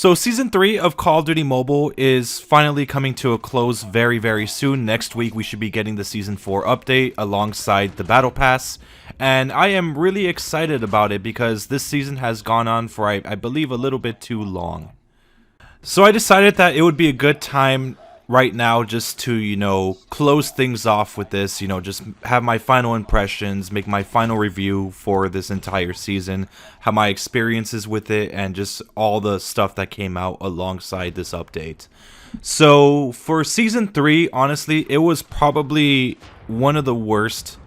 So Season 3 of Call of Duty Mobile is finally coming to a close very, very soon. Next week we should be getting the Season 4 update alongside the Battle Pass. And I am really excited about it because this season has gone on for, I believe, a little bit too long. So I decided that it would be a good time right now just to, close things off with this, just have my final impressions, make my final review for this entire season, have my experiences with it, and just all the stuff that came out alongside this update. So for Season 3, honestly, it was probably one of the worst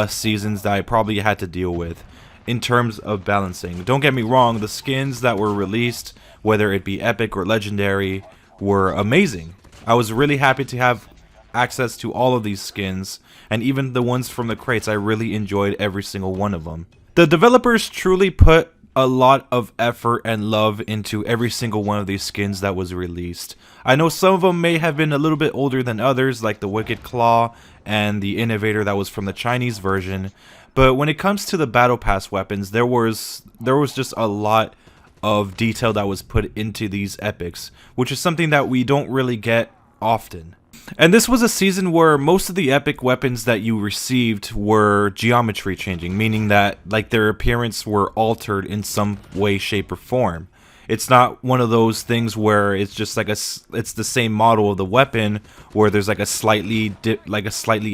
seasons that I probably had to deal with in terms of balancing. Don't get me wrong, the skins that were released, whether it be epic or legendary, were amazing. I was really happy to have access to all of these skins, and even the ones from the crates, I really enjoyed every single one of them. The developers truly put a lot of effort and love into every single one of these skins that was released. I know some of them may have been a little bit older than others, like the Wicked Claw and the Innovator that was from the Chinese version, but when it comes to the Battle Pass weapons, there was just a lot of detail that was put into these epics, which is something that we don't really get often. And this was a season where most of the epic weapons that you received were geometry changing, meaning that their appearance were altered in some way, shape, or form. It's not one of those things where it's just it's the same model of the weapon where there's a slightly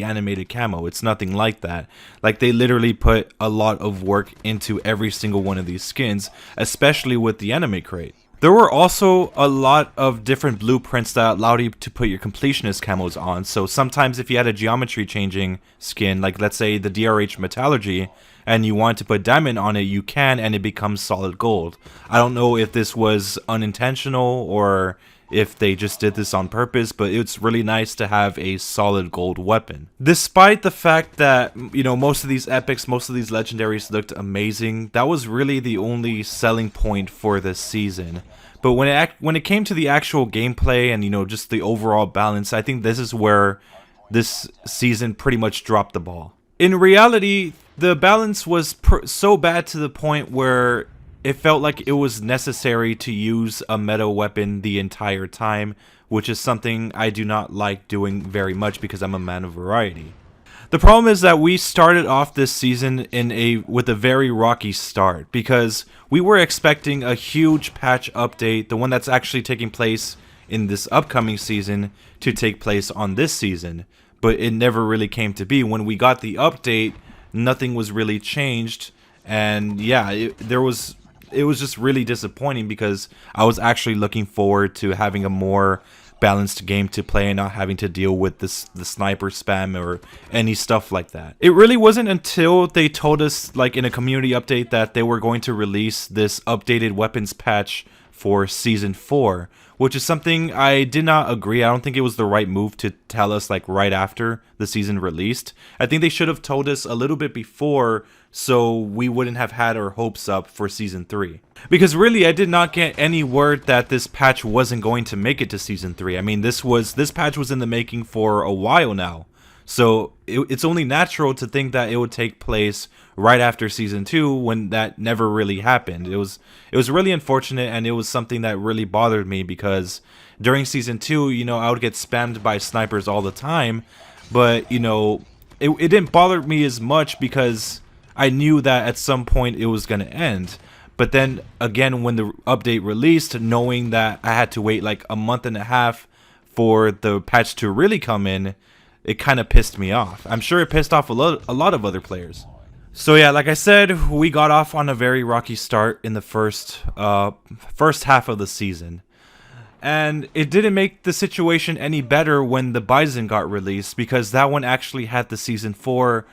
animated camo. It's nothing like that. They literally put a lot of work into every single one of these skins, especially with the anime crate. There were also a lot of different blueprints that allowed you to put your completionist camos on. So sometimes if you had a geometry changing skin, like let's say the DRH Metallurgy, and you want to put diamond on it, you can, and it becomes solid gold. I don't know if this was unintentional or if they just did this on purpose, but it's really nice to have a solid gold weapon. Despite the fact that, most of these epics, most of these legendaries looked amazing, that was really the only selling point for this season. But when it came to the actual gameplay and, just the overall balance, I think this is where this season pretty much dropped the ball. In reality, the balance was so bad to the point where it felt like it was necessary to use a meta weapon the entire time, which is something I do not like doing very much because I'm a man of variety. The problem is that we started off this season with a very rocky start because we were expecting a huge patch update, the one that's actually taking place in this upcoming season, to take place on this season, but it never really came to be. When we got the update, nothing was really changed, and yeah, it was just really disappointing because I was actually looking forward to having a more balanced game to play and not having to deal with the sniper spam or any stuff like that. It really wasn't until they told us in a community update that they were going to release this updated weapons patch for Season 4, which is something I did not agree. I don't think it was the right move to tell us right after the season released. I think they should have told us a little bit before so we wouldn't have had our hopes up for Season 3. Because really, I did not get any word that this patch wasn't going to make it to Season 3. I mean, this patch was in the making for a while now. So it's only natural to think that it would take place right after Season 2 when that never really happened. It was really unfortunate, and it was something that really bothered me because during Season 2, I would get spammed by snipers all the time, but it didn't bother me as much because I knew that at some point it was going to end. But then again, when the update released, knowing that I had to wait a month and a half for the patch to really come in, it kind of pissed me off. I'm sure it pissed off a lot of other players. So yeah, like I said, we got off on a very rocky start in the first half of the season. And it didn't make the situation any better when the Bison got released, because that one actually had the Season 4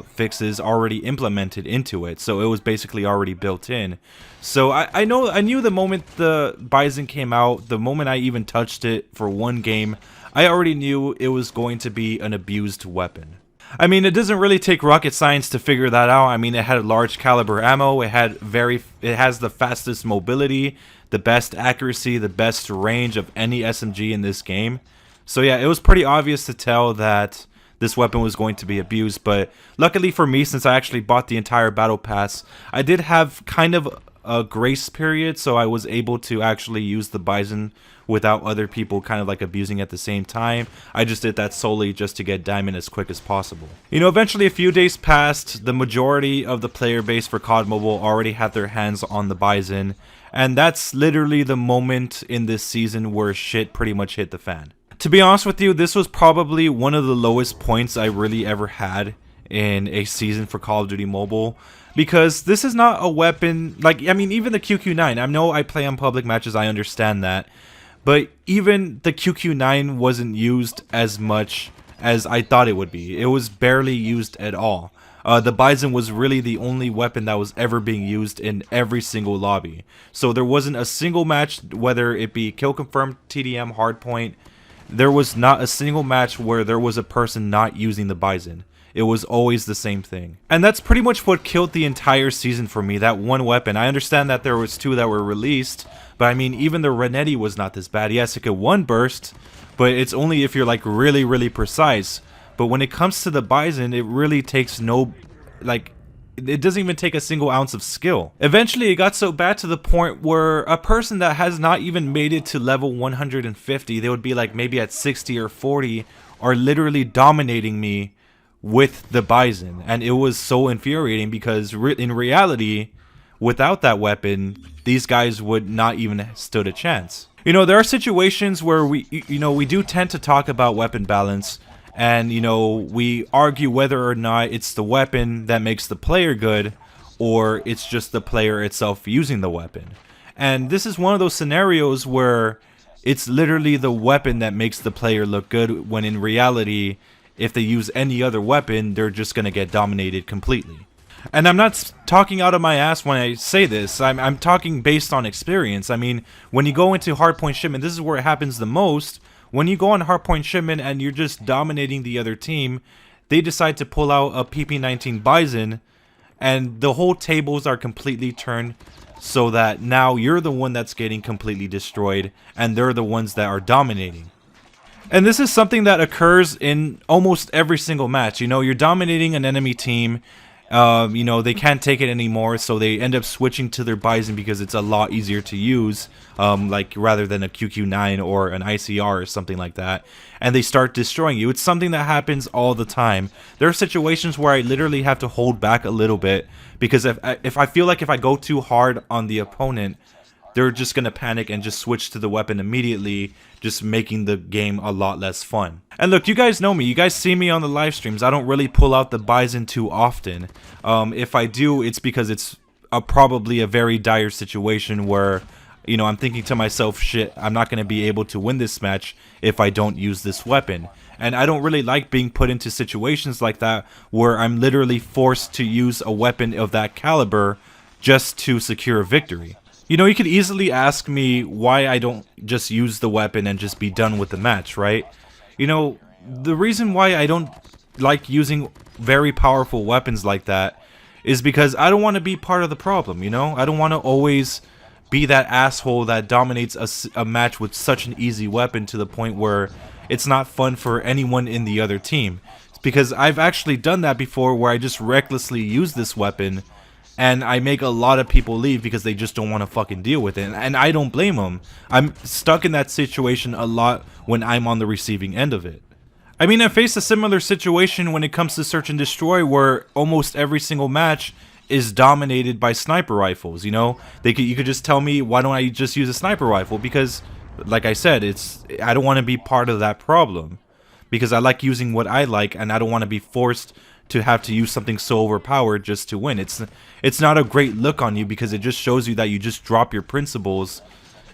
fixes already implemented into it, so it was basically already built in. So I knew the moment the Bison came out, the moment I even touched it for one game, I already knew it was going to be an abused weapon. I mean, it doesn't really take rocket science to figure that out. I mean, it had large caliber ammo, it has the fastest mobility, the best accuracy, the best range of any SMG in this game. So yeah, it was pretty obvious to tell that this weapon was going to be abused, but luckily for me, since I actually bought the entire battle pass, I did have kind of a grace period, so I was able to actually use the Bison without other people kind of like abusing at the same time. I just did that solely just to get diamond as quick as possible. You know, eventually a few days passed, the majority of the player base for COD Mobile already had their hands on the Bison, and that's literally the moment in this season where shit pretty much hit the fan. To be honest with you, this was probably one of the lowest points I really ever had in a season for Call of Duty Mobile, because this is not a weapon, like, I mean, even the QQ9, I know I play on public matches, I understand that, but even the QQ9 wasn't used as much as I thought it would be. It was barely used at all. The Bison was really the only weapon that was ever being used in every single lobby. So there wasn't a single match, whether it be kill confirmed, TDM, hardpoint, there was not a single match where there was a person not using the Bison. It was always the same thing. And that's pretty much what killed the entire season for me, that one weapon. I understand that there was 2 that were released, but I mean, even the Renetti was not this bad. Yes, it could one burst, but it's only if you're like really, really precise. But when it comes to the Bison, it really takes no, like, it doesn't even take a single ounce of skill. Eventually, it got so bad to the point where a person that has not even made it to level 150, they would be like maybe at 60 or 40, are literally dominating me with the Bison. And it was so infuriating because in reality, without that weapon, these guys would not even stood a chance. You know, there are situations where we do tend to talk about weapon balance, and you know, we argue whether or not it's the weapon that makes the player good, or it's just the player itself using the weapon. And this is one of those scenarios where it's literally the weapon that makes the player look good, when in reality, if they use any other weapon, they're just gonna get dominated completely. And I'm not talking out of my ass when I say this. I'm talking based on experience. I mean, when you go into hardpoint shipment, this is where it happens the most. When you go on hardpoint shipment and you're just dominating the other team, they decide to pull out a PP19 Bison, and the whole tables are completely turned so that now you're the one that's getting completely destroyed, and they're the ones that are dominating. And this is something that occurs in almost every single match. You know, you're dominating an enemy team. You know, they can't take it anymore, so they end up switching to their Bison because it's a lot easier to use, like rather than a QQ9 or an ICR or something like that, and they start destroying you. It's something that happens all the time. There are situations where I literally have to hold back a little bit, because if I feel like if I go too hard on the opponent, they're just gonna panic and just switch to the weapon immediately, just making the game a lot less fun. And look, you guys know me, you guys see me on the live streams, I don't really pull out the Bison too often. If I do, it's because it's probably a very dire situation where, you know, I'm thinking to myself, shit, I'm not gonna be able to win this match if I don't use this weapon. And I don't really like being put into situations like that where I'm literally forced to use a weapon of that caliber just to secure a victory. You know, you could easily ask me why I don't just use the weapon and just be done with the match, right? You know, the reason why I don't like using very powerful weapons like that is because I don't want to be part of the problem, you know? I don't want to always be that asshole that dominates a match with such an easy weapon to the point where it's not fun for anyone in the other team. Because I've actually done that before, where I just recklessly use this weapon and I make a lot of people leave because they just don't want to fucking deal with it. And I don't blame them. I'm stuck in that situation a lot when I'm on the receiving end of it. I mean, I faced a similar situation when it comes to search and destroy, where almost every single match is dominated by sniper rifles, you know? You could just tell me, why don't I just use a sniper rifle? Because, like I said, I don't want to be part of that problem. Because I like using what I like, and I don't want to be forced to have to use something so overpowered just to win. It's not a great look on you, because it just shows you that you just drop your principles.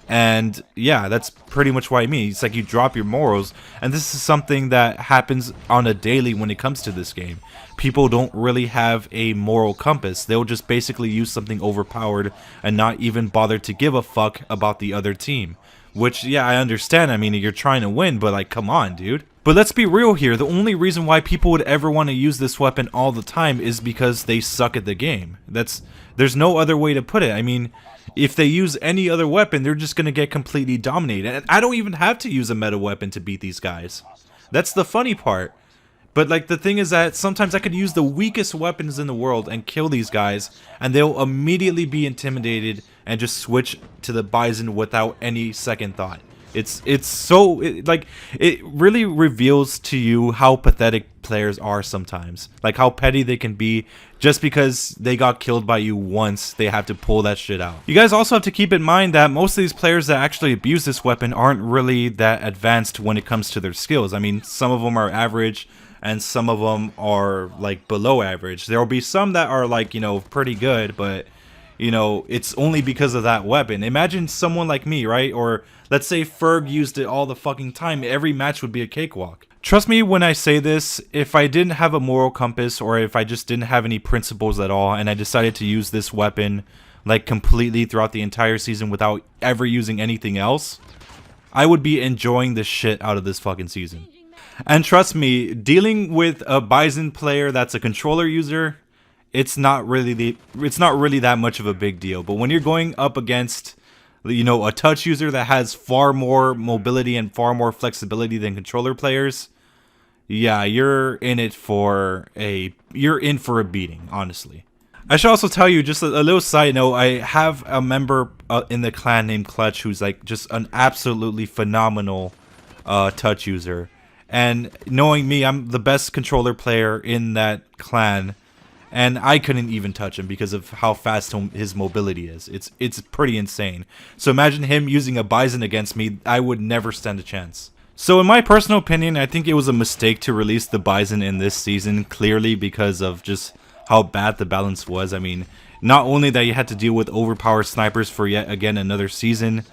And yeah, that's pretty much what I mean. It's like you drop your morals, and this is something that happens on a daily when it comes to this game. People don't really have a moral compass. They'll just basically use something overpowered and not even bother to give a fuck about the other team. Which, yeah, I understand. I mean, you're trying to win, but like, come on, dude. But let's be real here, the only reason why people would ever want to use this weapon all the time is because they suck at the game. There's no other way to put it. I mean, if they use any other weapon, they're just going to get completely dominated. And I don't even have to use a meta weapon to beat these guys. That's the funny part. But like the thing is that sometimes I could use the weakest weapons in the world and kill these guys, and they'll immediately be intimidated and just switch to the Bison without any second thought. It's so like it really reveals to you how pathetic players are sometimes. Like how petty they can be just because they got killed by you once, they have to pull that shit out. You guys also have to keep in mind that most of these players that actually abuse this weapon aren't really that advanced when it comes to their skills. I mean, some of them are average and some of them are like below average. There will be some that are like, you know, pretty good, but you know, it's only because of that weapon. Imagine someone like me, right? Or let's say Ferg used it all the fucking time. Every match would be a cakewalk. Trust me when I say this, if I didn't have a moral compass or if I just didn't have any principles at all and I decided to use this weapon like completely throughout the entire season without ever using anything else, I would be enjoying the shit out of this fucking season. And trust me, dealing with a Bison player that's a controller user, it's not really that much of a big deal. But when you're going up against, you know, a touch user that has far more mobility and far more flexibility than controller players, yeah, you're in for a beating, honestly. I should also tell you, just a little side note, I have a member in the clan named Clutch who's like just an absolutely phenomenal touch user. And knowing me, I'm the best controller player in that clan, and I couldn't even touch him because of how fast his mobility is. It's pretty insane. So imagine him using a Bison against me, I would never stand a chance. So in my personal opinion, I think it was a mistake to release the Bison in this season, clearly because of just how bad the balance was. I mean, not only that you had to deal with overpowered snipers for yet again another season,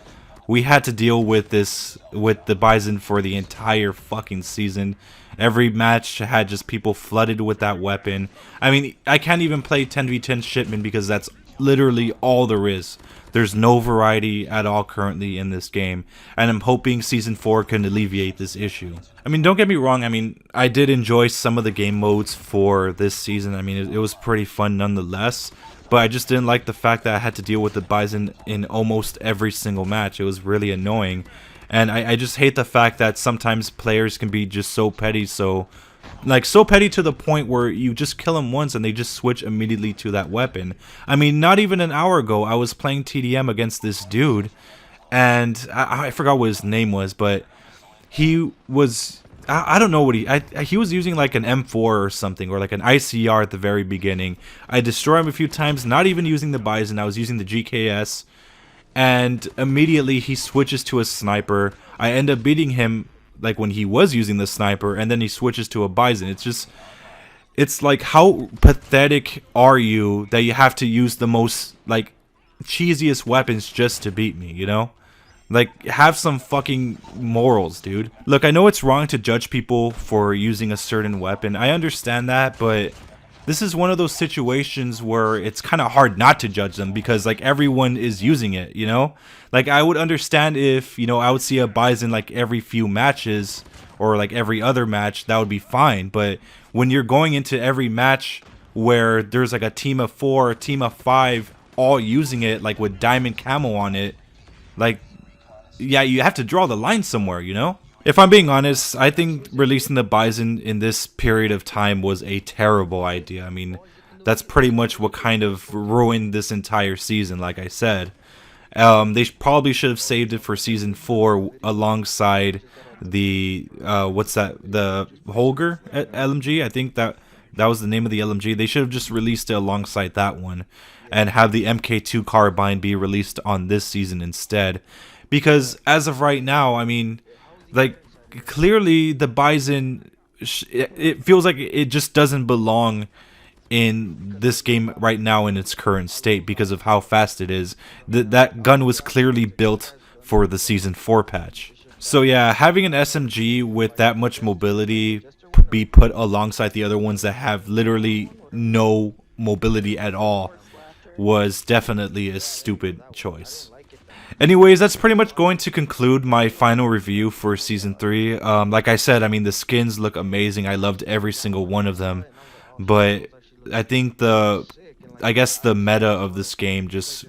we had to deal with the Bison for the entire fucking season. Every match had just people flooded with that weapon. I mean, I can't even play 10v10 Shipment because that's literally all there is. There's no variety at all currently in this game, and I'm hoping Season 4 can alleviate this issue. I mean, don't get me wrong, I mean, I did enjoy some of the game modes for this season. I mean, it was pretty fun nonetheless. But I just didn't like the fact that I had to deal with the Bison in almost every single match. It was really annoying. And I just hate the fact that sometimes players can be just so petty. So petty to the point where you just kill them once and they just switch immediately to that weapon. I mean, not even an hour ago, I was playing TDM against this dude. And I forgot what his name was, but he was... I don't know what he was using like an M4 or something, or like an ICR at the very beginning. I destroyed him a few times, not even using the Bison. I was using the GKS, and immediately he switches to a sniper. I end up beating him like when he was using the sniper, and then he switches to a Bison. It's like, how pathetic are you that you have to use the most like cheesiest weapons just to beat me, you know? Like, have some fucking morals, dude. Look, I know it's wrong to judge people for using a certain weapon. I understand that, but this is one of those situations where it's kind of hard not to judge them because, like, everyone is using it, you know? Like, I would understand if, you know, I would see a Bison, like, every few matches or, like, every other match, that would be fine. But when you're going into every match where there's, like, a team of 4 or a team of 5 all using it, like, with diamond camo on it, like... yeah, you have to draw the line somewhere, you know? If I'm being honest, I think releasing the Bison in this period of time was a terrible idea. I mean, that's pretty much what kind of ruined this entire season, like I said. They probably should have saved it for Season 4 alongside the, what's that, the Holger LMG? I think that was the name of the LMG. They should have just released it alongside that one and have the MK2 carbine be released on this season instead. Because as of right now, I mean, like, clearly the Bison, it feels like it just doesn't belong in this game right now in its current state because of how fast it is. That gun was clearly built for the Season 4 patch. So yeah, having an SMG with that much mobility be put alongside the other ones that have literally no mobility at all was definitely a stupid choice. Anyways, that's pretty much going to conclude my final review for Season 3. Like I said, I mean, the skins look amazing. I loved every single one of them. But I think the I guess the meta of this game just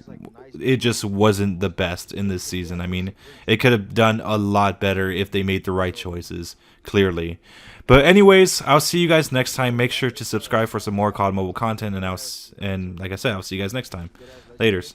wasn't the best in this season. I mean, it could have done a lot better if they made the right choices, clearly. But anyways, I'll see you guys next time. Make sure to subscribe for some more COD Mobile content, and like I said, I'll see you guys next time. Laters.